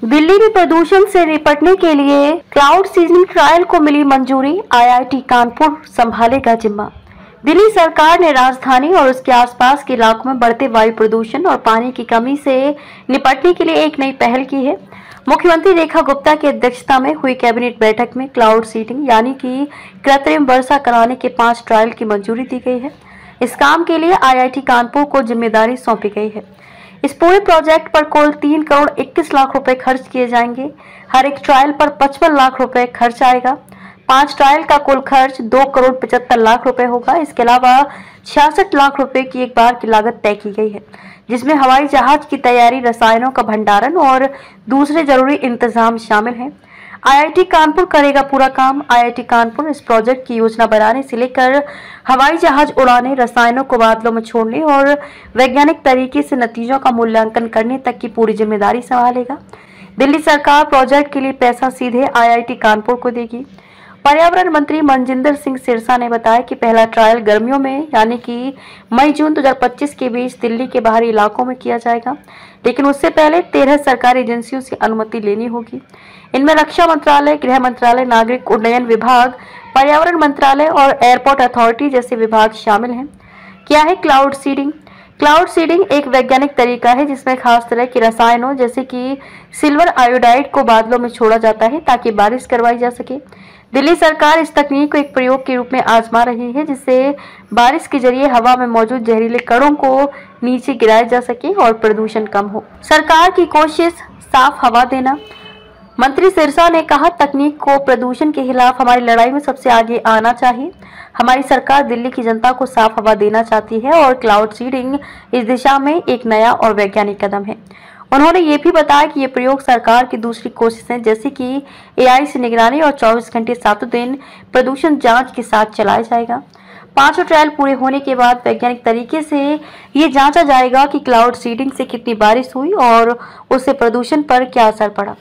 दिल्ली में प्रदूषण से निपटने के लिए क्लाउड सीजनिंग ट्रायल को मिली मंजूरी। आईआईटी कानपुर संभालेगा जिम्मा। दिल्ली सरकार ने राजधानी और उसके आसपास के इलाकों में बढ़ते वायु प्रदूषण और पानी की कमी से निपटने के लिए एक नई पहल की है। मुख्यमंत्री रेखा गुप्ता की अध्यक्षता में हुई कैबिनेट बैठक में क्लाउड सीडिंग यानी कि कृत्रिम वर्षा कराने के 5 ट्रायल की मंजूरी दी गई है। इस काम के लिए आईआईटी कानपुर को जिम्मेदारी सौंपी गई है। इस पूरे प्रोजेक्ट पर कुल 3 करोड़ 21 लाख रुपए खर्च किए जाएंगे। हर एक ट्रायल पर 55 लाख रुपए खर्च आएगा। 5 ट्रायल का कुल खर्च 2 करोड़ 75 लाख रुपए होगा। इसके अलावा 66 लाख रुपए की एक बार की लागत तय की गई है, जिसमें हवाई जहाज की तैयारी, रसायनों का भंडारण और दूसरे जरूरी इंतजाम शामिल हैं। आईआईटी कानपुर करेगा पूरा काम। आईआईटी कानपुर इस प्रोजेक्ट की योजना बनाने से लेकर हवाई जहाज उड़ाने, रसायनों को बादलों में छोड़ने और वैज्ञानिक तरीके से नतीजों का मूल्यांकन करने तक की पूरी जिम्मेदारी संभालेगा। दिल्ली सरकार प्रोजेक्ट के लिए पैसा सीधे आईआईटी कानपुर को देगी। पर्यावरण मंत्री मनजिंदर सिंह सिरसा ने बताया कि पहला ट्रायल गर्मियों में यानी कि मई-जून 2025 के बीच दिल्ली के बाहरी इलाकों में किया जाएगा, लेकिन उससे पहले 13 सरकारी एजेंसियों से अनुमति लेनी होगी। इनमें रक्षा मंत्रालय, गृह मंत्रालय, नागरिक उड्डयन विभाग, पर्यावरण मंत्रालय और एयरपोर्ट अथॉरिटी जैसे विभाग शामिल हैं। क्या है क्लाउड सीडिंग? क्लाउड सीडिंग एक वैज्ञानिक तरीका है जिसमें खास तरह के रसायनों जैसे कि सिल्वर आयोडाइड को बादलों में छोड़ा जाता है ताकि बारिश करवाई जा सके। दिल्ली सरकार इस तकनीक को एक प्रयोग के रूप में आजमा रही है, जिससे बारिश के जरिए हवा में मौजूद जहरीले कणों को नीचे गिराया जा सके और प्रदूषण कम हो। सरकार की कोशिश साफ हवा देना। मंत्री सिरसा ने कहा, तकनीक को प्रदूषण के खिलाफ हमारी लड़ाई में सबसे आगे आना चाहिए। हमारी सरकार दिल्ली की जनता को साफ हवा देना चाहती है और क्लाउड सीडिंग इस दिशा में एक नया और वैज्ञानिक कदम है। उन्होंने ये भी बताया कि ये प्रयोग सरकार की दूसरी कोशिशें जैसे कि एआई से निगरानी और 24 घंटे 7 दिन प्रदूषण जांच के साथ चलाया जाएगा। 5 ट्रायल पूरे होने के बाद वैज्ञानिक तरीके से ये जांचा जाएगा कि क्लाउड सीडिंग से कितनी बारिश हुई और उससे प्रदूषण पर क्या असर पड़ा।